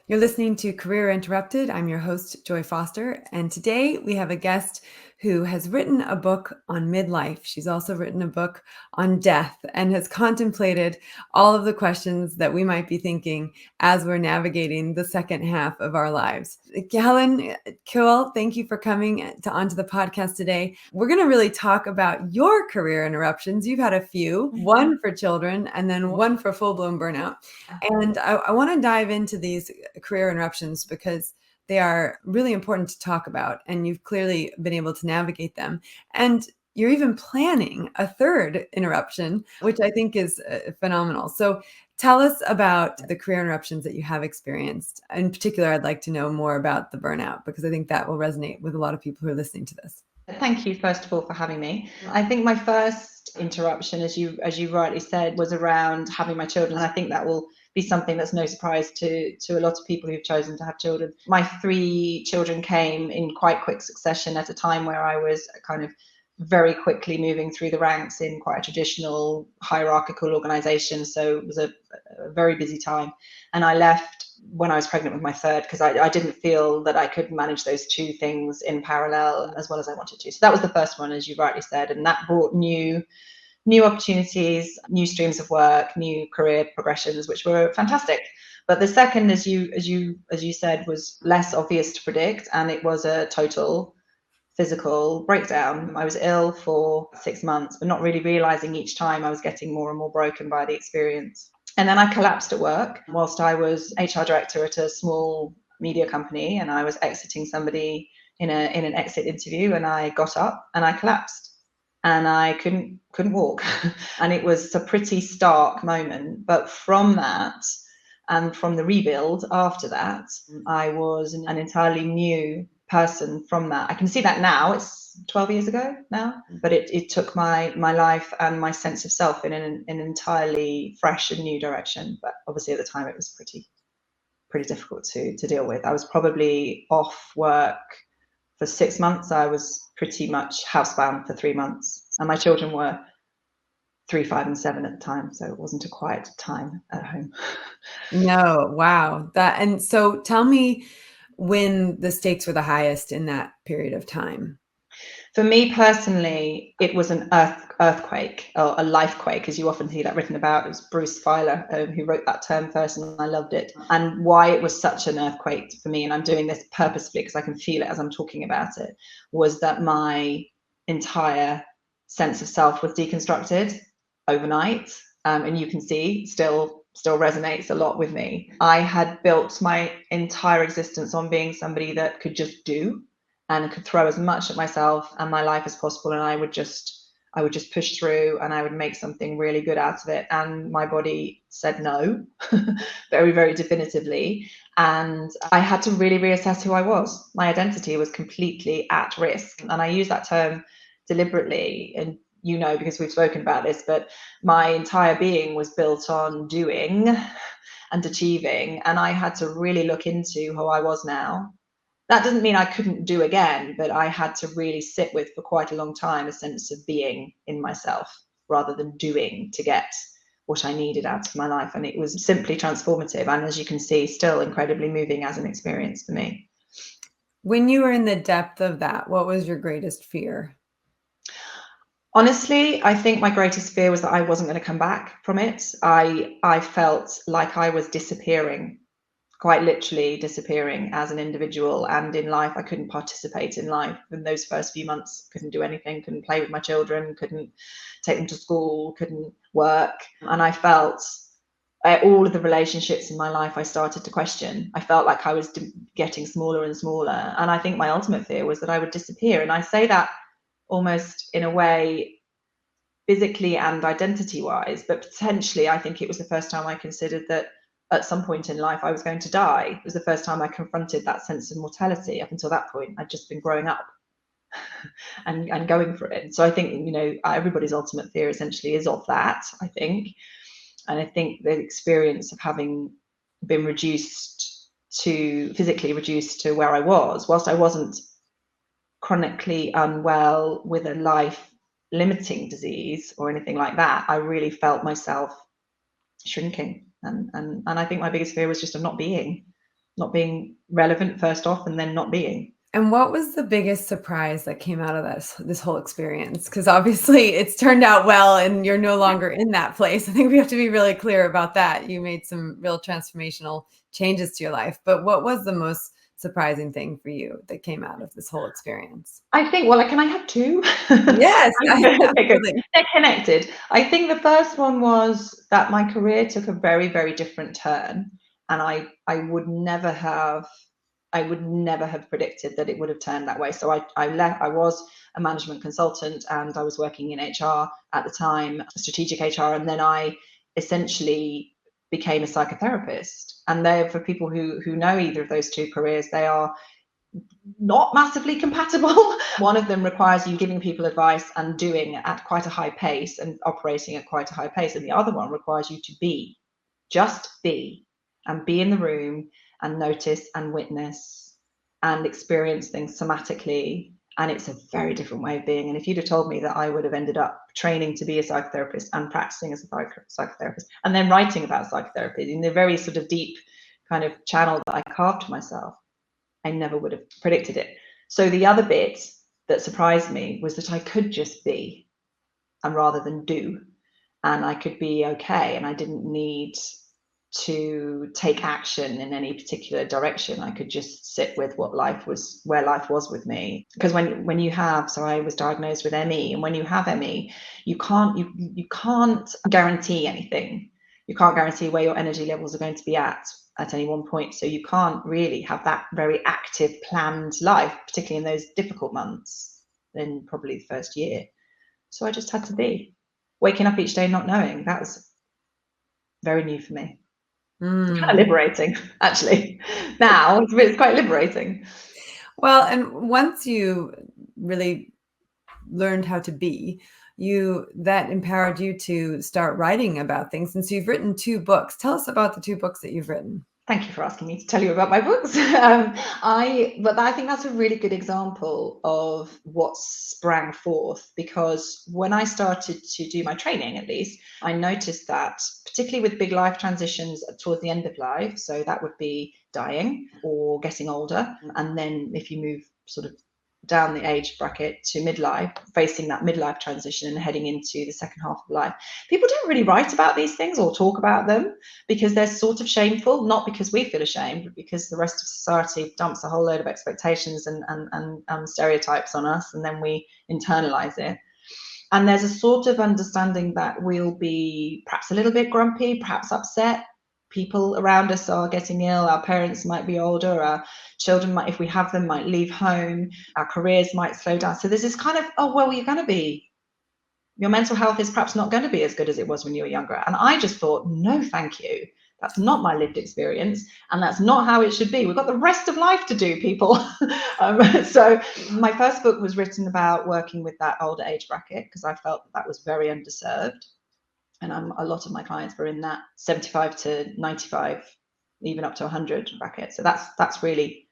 You're listening to Career Interrupted. I'm your host, Joy Foster, and today we have a guest who has written a book on midlife. She's also written a book on death and has contemplated all of the questions that we might be thinking as we're navigating the second half of our lives. Helen Kewell, thank you for coming onto the podcast today. We're going to really talk about your career interruptions. You've had a few, one for children and then one for full-blown burnout. And I want to dive into these career interruptions because they are really important to talk about, and you've clearly been able to navigate them. And you're even planning a third interruption, which I think is phenomenal. So tell us about the career interruptions that you have experienced. In particular, I'd like to know more about the burnout, because I think that will resonate with a lot of people who are listening to this. Thank you, first of all, for having me. I think my first interruption, as you rightly said, was around having my children. And I think that will be something that's no surprise to a lot of people who've chosen to have children. My 3 children came in quite quick succession at a time where I was kind of very quickly moving through the ranks in quite a traditional hierarchical organization. So it was a very busy time. And I left when I was pregnant with my third because I didn't feel that I could manage those 2 things in parallel as well as I wanted to. So that was the first one, as you rightly said, and that brought new opportunities, new streams of work, new career progressions, which were fantastic. But the second, as you said, was less obvious to predict, and it was a total physical breakdown. I was ill for 6 months, but not really realizing each time I was getting more and more broken by the experience. And then I collapsed at work whilst I was HR director at a small media company, and I was exiting somebody in an exit interview, and I got up and I collapsed and I couldn't walk. And it was a pretty stark moment. But from that and from the rebuild after that, I was an entirely new person from that. I can see that now. It's 12 years ago now, but it took my life and my sense of self in an entirely fresh and new direction. But obviously at the time it was pretty difficult to deal with. I was probably off work for 6 months. I was pretty much housebound for 3 months, and my children were 3, 5, and 7 at the time, so it wasn't a quiet time at home. No, wow. And so tell me when the stakes were the highest in that period of time. For me personally, it was an earthquake, or a lifequake, as you often see that written about. It was Bruce Feiler who wrote that term first, and I loved it. And why it was such an earthquake for me, and I'm doing this purposefully because I can feel it as I'm talking about it, was that my entire sense of self was deconstructed overnight. And you can see still resonates a lot with me. I had built my entire existence on being somebody that could just do and could throw as much at myself and my life as possible, and I would just push through, and I would make something really good out of it. And my body said no very, very definitively, and I had to really reassess who I was. My identity was completely at risk, and I use that term deliberately, and because we've spoken about this, but my entire being was built on doing and achieving, and I had to really look into who I was now. That doesn't mean I couldn't do again, but I had to really sit with for quite a long time a sense of being in myself rather than doing to get what I needed out of my life. And it was simply transformative. And as you can see, still incredibly moving as an experience for me. When you were in the depth of that, what was your greatest fear? Honestly, I think my greatest fear was that I wasn't going to come back from it. I felt like I was disappearing, quite literally disappearing as an individual and in life. I couldn't participate in life in those first few months. Couldn't do anything, couldn't play with my children, couldn't take them to school, couldn't work. And I felt all of the relationships in my life I started to question. I felt like I was getting smaller and smaller. And I think my ultimate fear was that I would disappear. And I say that almost in a way physically and identity wise, but potentially I think it was the first time I considered that at some point in life I was going to die. It was the first time I confronted that sense of mortality. Up until that point, I'd just been growing up and going for it. So I think, everybody's ultimate fear essentially is of that, I think. And I think the experience of having been physically reduced to where I was, whilst I wasn't chronically unwell with a life limiting disease or anything like that, I really felt myself shrinking. And I think my biggest fear was just of not being. not being relevant first off, and then not being. And what was the biggest surprise that came out of this whole experience? Because obviously it's turned out well and you're no longer in that place. I think we have to be really clear about that. You made some real transformational changes to your life. But what was the most surprising thing for you that came out of this whole experience? I think, well, can I have two? Yes, Okay, good. absolutely. They're connected. I think the first one was that my career took a very, very different turn, and I would never have predicted that it would have turned that way. So I left. I was a management consultant, and I was working in HR at the time, strategic HR, and then I essentially became a psychotherapist. And they, for people who know either of those two careers, they are not massively compatible. One of them requires you giving people advice and doing at quite a high pace and operating at quite a high pace, and the other one requires you to be, just be, and be in the room and notice and witness and experience things somatically. And it's a very different way of being. And if you'd have told me that I would have ended up training to be a psychotherapist and practicing as a psychotherapist and then writing about psychotherapy in the very sort of deep kind of channel that I carved for myself, I never would have predicted it. So the other bit that surprised me was that I could just be, and rather than do, and I could be okay, and I didn't need to take action in any particular direction. I could just sit with what life was, where life was with me. Because when you have, so I was diagnosed with ME, and when you have ME, you can't guarantee anything. You can't guarantee where your energy levels are going to be at any one point. So you can't really have that very active, planned life, particularly in those difficult months, in probably the first year. So I just had to be. Waking up each day not knowing, that was very new for me. It's kind of liberating, actually. Now it's quite liberating. Well, and once you really learned how to be, that empowered you to start writing about things. And so you've written 2 books. Tell us about the 2 books that you've written. Thank you for asking me to tell you about my books. But I think that's a really good example of what sprang forth, because when I started to do my training, at least, I noticed that particularly with big life transitions towards the end of life, so that would be dying or getting older, and then if you move sort of down the age bracket to midlife, facing that midlife transition and heading into the second half of life. People don't really write about these things or talk about them because they're sort of shameful, not because we feel ashamed, but because the rest of society dumps a whole load of expectations and stereotypes on us, and then we internalize it. And there's a sort of understanding that we'll be perhaps a little bit grumpy, perhaps upset. People around us are getting ill, our parents might be older, our children might, if we have them, might leave home, our careers might slow down. So there's this kind of, oh, well, you're going to be, your mental health is perhaps not going to be as good as it was when you were younger. And I just thought, no, thank you. That's not my lived experience, and that's not how it should be. We've got the rest of life to do, people. So my first book was written about working with that older age bracket because I felt that was very underserved. And a lot of my clients were in that 75 to 95, even up to 100 bracket. So that's really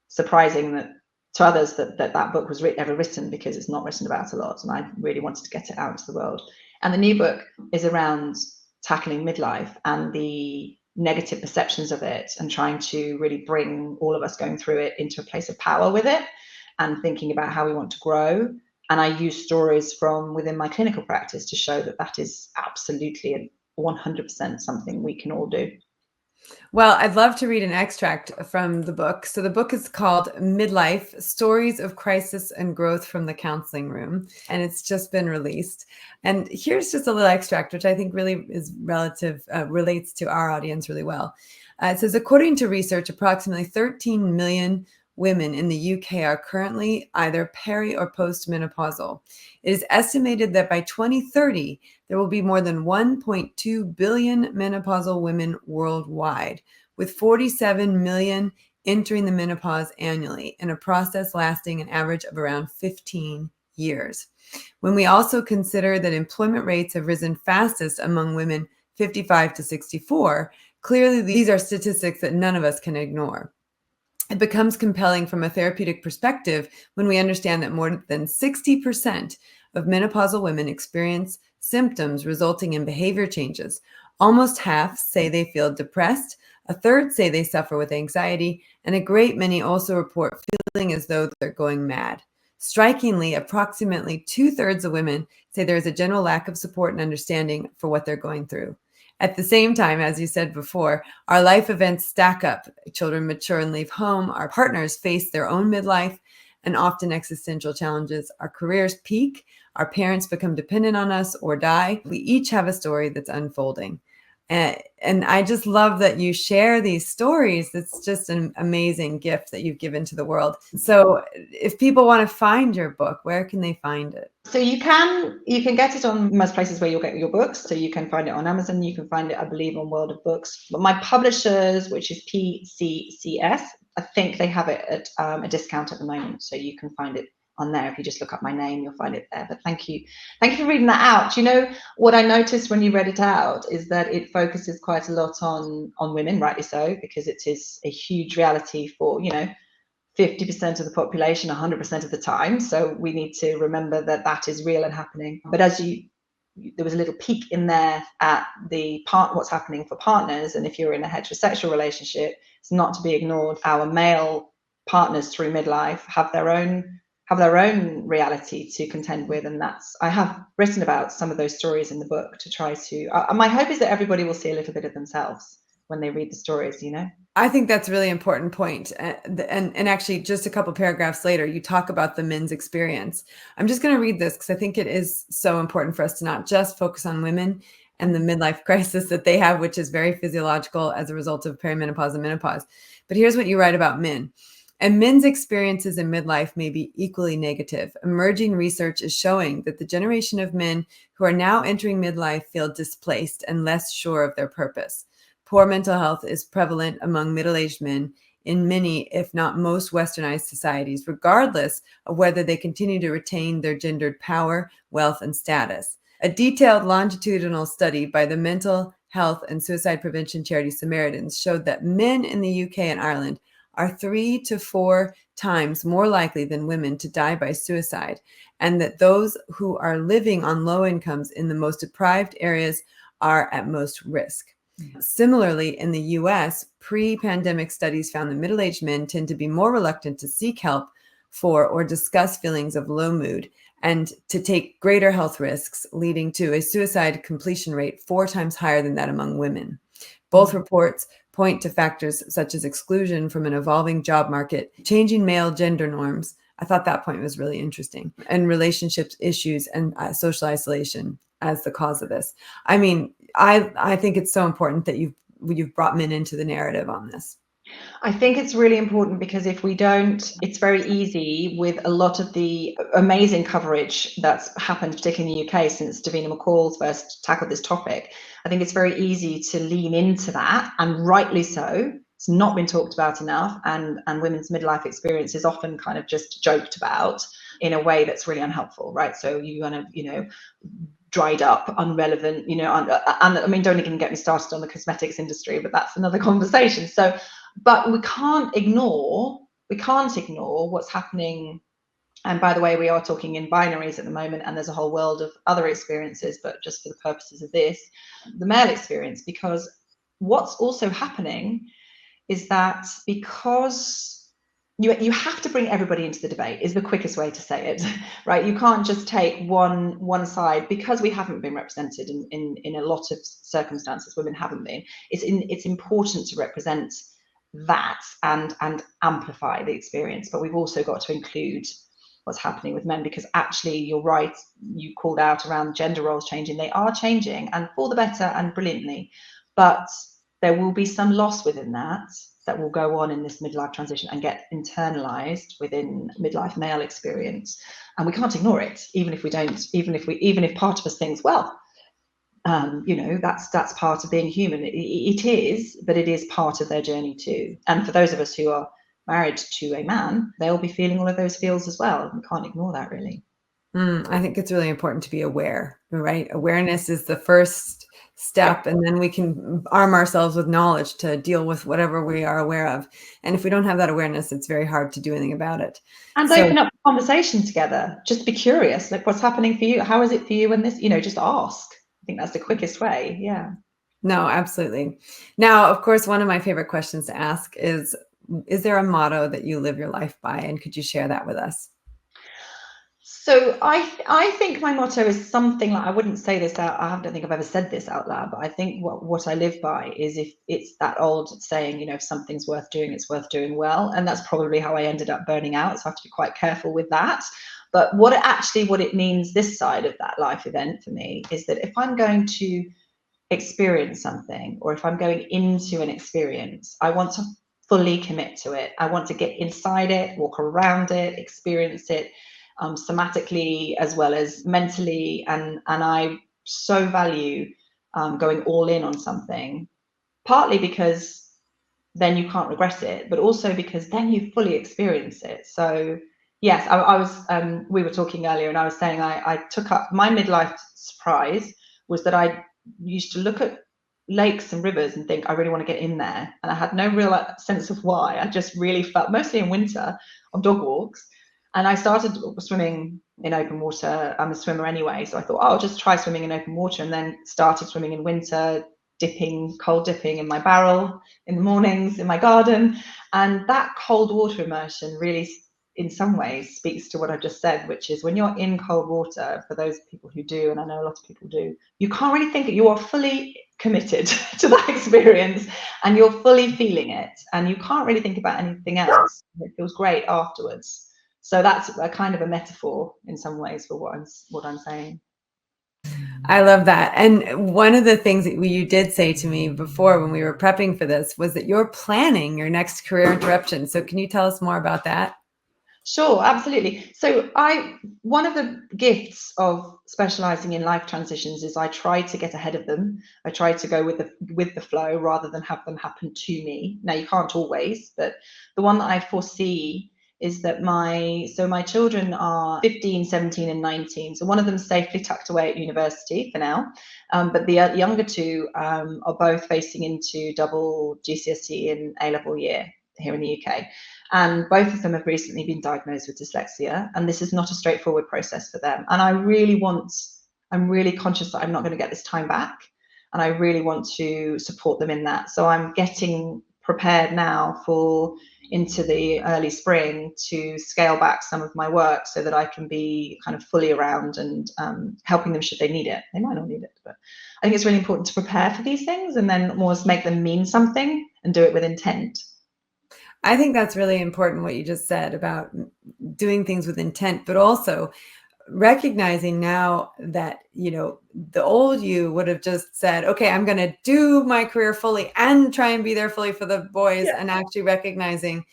surprising that to others that book was ever written, because it's not written about a lot, and I really wanted to get it out into the world. And the new book is around tackling midlife and the negative perceptions of it, and trying to really bring all of us going through it into a place of power with it, and thinking about how we want to grow. And I use stories from within my clinical practice to show that is absolutely and 100% something we can all do. Well, I'd love to read an extract from the book. So the book is called Midlife: Stories of Crisis and Growth from the Counseling Room, and it's just been released. And here's just a little extract, which I think really is relates to our audience really well. It says, according to research, approximately 13 million women in the UK are currently either peri or postmenopausal. It is estimated that by 2030, there will be more than 1.2 billion menopausal women worldwide, with 47 million entering the menopause annually, in a process lasting an average of around 15 years. When we also consider that employment rates have risen fastest among women 55 to 64, clearly these are statistics that none of us can ignore. It becomes compelling from a therapeutic perspective when we understand that more than 60% of menopausal women experience symptoms resulting in behavior changes. Almost half say they feel depressed. A third say they suffer with anxiety, and a great many also report feeling as though they're going mad. Strikingly, approximately 2/3 of women say there is a general lack of support and understanding for what they're going through. At the same time, as you said before, our life events stack up. Children mature and leave home. Our partners face their own midlife and often existential challenges. Our careers peak. Our parents become dependent on us or die. We each have a story that's unfolding. And I just love that you share these stories. It's just an amazing gift that you've given to the world. So if people want to find your book, where can they find it? So you can get it on most places where you'll get your books. So you can find it on Amazon. You can find it, I believe, on World of Books. But my publishers, which is PCCS, I think they have it at a discount at the moment. So you can find it on there. If you just look up my name, you'll find it there. But thank you for reading that out. You know what I noticed when you read it out is that it focuses quite a lot on women, rightly so, because it is a huge reality for 50% of the population 100% of the time. So we need to remember that is real and happening. But there was a little peek in there at what's happening for partners, and if you're in a heterosexual relationship, it's not to be ignored. Our male partners through midlife have their own reality to contend with, and I have written about some of those stories in the book to try to. My hope is that everybody will see a little bit of themselves when they read the stories. I think that's a really important point. And actually, just a couple paragraphs later, you talk about the men's experience. I'm just going to read this because I think it is so important for us to not just focus on women and the midlife crisis that they have, which is very physiological as a result of perimenopause and menopause. But here's what you write about men. And men's experiences in midlife may be equally negative. Emerging research is showing that the generation of men who are now entering midlife feel displaced and less sure of their purpose. Poor mental health is prevalent among middle-aged men in many, if not most, westernized societies, regardless of whether they continue to retain their gendered power, wealth, and status. A detailed longitudinal study by the mental health and suicide prevention charity Samaritans showed that men in the UK and Ireland are 3 to 4 times more likely than women to die by suicide, and that those who are living on low incomes in the most deprived areas are at most risk. Similarly, in the US, pre-pandemic studies found that middle-aged men tend to be more reluctant to seek help for or discuss feelings of low mood and to take greater health risks, leading to a suicide completion rate 4 times higher than that among women. Both reports point to factors such as exclusion from an evolving job market, changing male gender norms. I thought that point was really interesting, and relationships issues and social isolation as the cause of this. I mean, I think it's so important that you've brought men into the narrative on this. I think it's really important because if we don't, it's very easy with a lot of the amazing coverage that's happened, particularly in the UK since Davina McCall's first tackled this topic. I think it's very easy to lean into that, and rightly so. It's not been talked about enough, and women's midlife experience is often kind of just joked about in a way that's really unhelpful, right? So you kind of, dried up, irrelevant, and I mean, don't even get me started on the cosmetics industry, but that's another conversation. So, but we can't ignore what's happening. And by the way, we are talking in binaries at the moment, and there's a whole world of other experiences, but just for the purposes of this, the male experience, because what's also happening is that because you have to bring everybody into the debate is the quickest way to say it, right? You can't just take one side, because we haven't been represented in a lot of circumstances. Women haven't been. It's important to represent that and amplify the experience, but we've also got to include what's happening with men, because actually, you're right, you called out around gender roles changing. They are changing, and for the better and brilliantly, but there will be some loss within that will go on in this midlife transition and get internalized within midlife male experience, and we can't ignore it, even if part of us thinks, well, that's part of being human. It is, but it is part of their journey too. And for those of us who are married to a man, they'll be feeling all of those feels as well. We can't ignore that, really. I think it's really important to be aware, right? Awareness is the first step, and then we can arm ourselves with knowledge to deal with whatever we are aware of. And if we don't have that awareness, it's very hard to do anything about it. And open up the conversation together. Just be curious, like, what's happening for you? How is it for you when this, just ask. I think that's the quickest way. Yeah. No, absolutely. Now, of course, one of my favorite questions to ask is there a motto that you live your life by? And could you share that with us? So I think my motto is something like, I wouldn't say this out. I don't think I've ever said this out loud, but I think what I live by is, if it's that old saying, if something's worth doing, it's worth doing well, and that's probably how I ended up burning out. So I have to be quite careful with that. But what it means this side of that life event for me is that if I'm going to experience something, or if I'm going into an experience, I want to fully commit to it. I want to get inside it, walk around it, experience it, somatically as well as mentally. And I so value going all in on something, partly because then you can't regret it, but also because then you fully experience it. So yes, I was we were talking earlier, and I was saying I took up my midlife surprise was that I used to look at lakes and rivers and think, I really want to get in there, and I had no real sense of why. I just really felt, mostly in winter on dog walks, and I started swimming in open water. I'm a swimmer anyway, so I thought, oh, I'll just try swimming in open water, and then started swimming in winter, cold dipping in my barrel in the mornings in my garden. And that cold water immersion really, in some ways, speaks to what I just said, which is, when you're in cold water, for those people who do, and I know a lot of people do, you can't really think, you are fully committed to that experience, and you're fully feeling it, and you can't really think about anything else. It feels great afterwards. So that's a kind of a metaphor in some ways for what I'm saying. I love that. And one of the things that you did say to me before when we were prepping for this was that you're planning your next career interruption. So can you tell us more about that? Sure, absolutely. So one of the gifts of specializing in life transitions is I try to get ahead of them. I try to go with the flow rather than have them happen to me. Now, you can't always, but the one that I foresee is that my children are 15, 17, and 19. So one of them's safely tucked away at university for now, but the younger two are both facing into double GCSE and A-level year here in the UK. And both of them have recently been diagnosed with dyslexia, and this is not a straightforward process for them. And I'm really conscious that I'm not going to get this time back, and I really want to support them in that. So I'm getting prepared now for into the early spring to scale back some of my work so that I can be kind of fully around and helping them should they need it. They might not need it, but I think it's really important to prepare for these things and then almost make them mean something and do it with intent. I think that's really important what you just said about doing things with intent, but also recognizing now that, the old you would have just said, okay, I'm going to do my career fully and try and be there fully for the boys, Yeah. and actually recognizing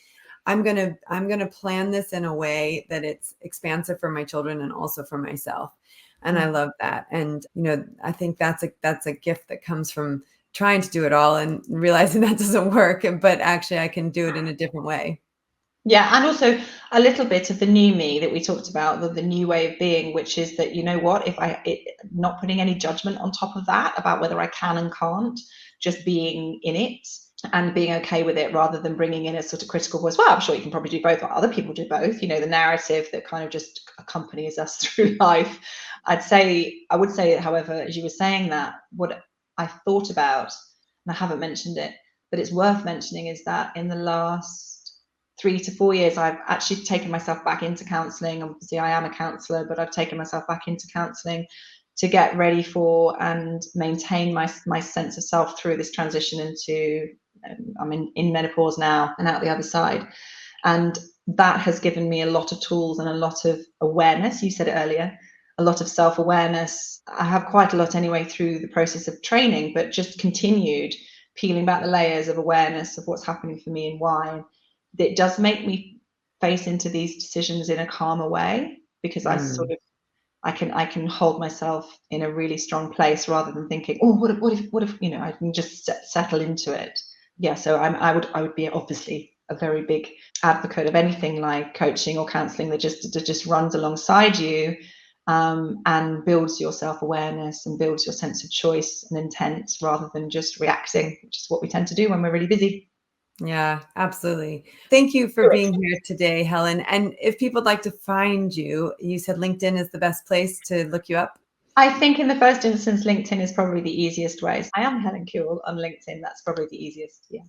I'm going to plan this in a way that it's expansive for my children and also for myself. And I love that. And, I think that's a gift that comes from trying to do it all and realizing that doesn't work, but actually I can do it in a different way. Yeah, and also a little bit of the new me that we talked about, the new way of being, which is that, you know what, not putting any judgment on top of that about whether I can and can't, just being in it and being okay with it, rather than bringing in a sort of critical voice. Well, I'm sure you can probably do both, or other people do both, the narrative that kind of just accompanies us through life. I would say, however, as you were saying that, what I thought about, and I haven't mentioned it, but it's worth mentioning, is that in the last 3 to 4 years, I've actually taken myself back into counselling. Obviously, I am a counsellor, but I've taken myself back into counselling to get ready for and maintain my sense of self through this transition into, I'm in menopause now and out the other side. And that has given me a lot of tools and a lot of awareness. You said it earlier, a lot of self-awareness. I have quite a lot anyway through the process of training, but just continued peeling back the layers of awareness of what's happening for me and why. It does make me face into these decisions in a calmer way, because Mm. I can hold myself in a really strong place rather than thinking, oh, what if I can just settle into it. Yeah, so I would be obviously a very big advocate of anything like coaching or counselling that just runs alongside you, and builds your self-awareness and builds your sense of choice and intent, rather than just reacting, which is what we tend to do when we're really busy. Yeah, absolutely. Thank you for being here today, Helen. And if people would like to find you, you said LinkedIn is the best place to look you up. I think in the first instance, LinkedIn is probably the easiest way. I am Helen Kewell on LinkedIn. That's probably the easiest. Yeah.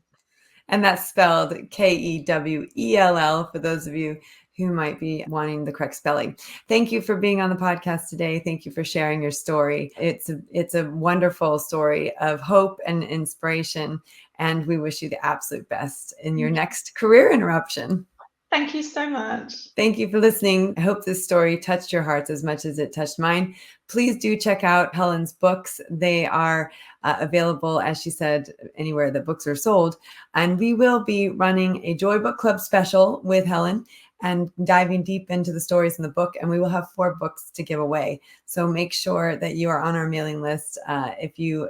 And that's spelled Kewell for those of you who might be wanting the correct spelling. Thank you for being on the podcast today. Thank you for sharing your story. It's a wonderful story of hope and inspiration. And we wish you the absolute best in your next career interruption. Thank you so much. Thank you for listening. I hope this story touched your hearts as much as it touched mine. Please do check out Helen's books. They are available, as she said, anywhere that books are sold. And we will be running a Joy Book Club special with Helen and diving deep into the stories in the book. And we will have 4 books to give away. So make sure that you are on our mailing list. If you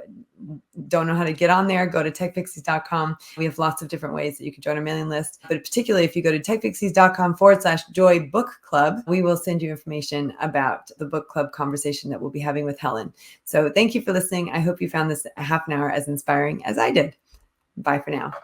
don't know how to get on there, go to TechPixies.com. We have lots of different ways that you can join our mailing list. But particularly if you go to TechPixies.com/Joy Book Club, we will send you information about the book club conversation that we'll be having with Helen. So thank you for listening. I hope you found this half an hour as inspiring as I did. Bye for now.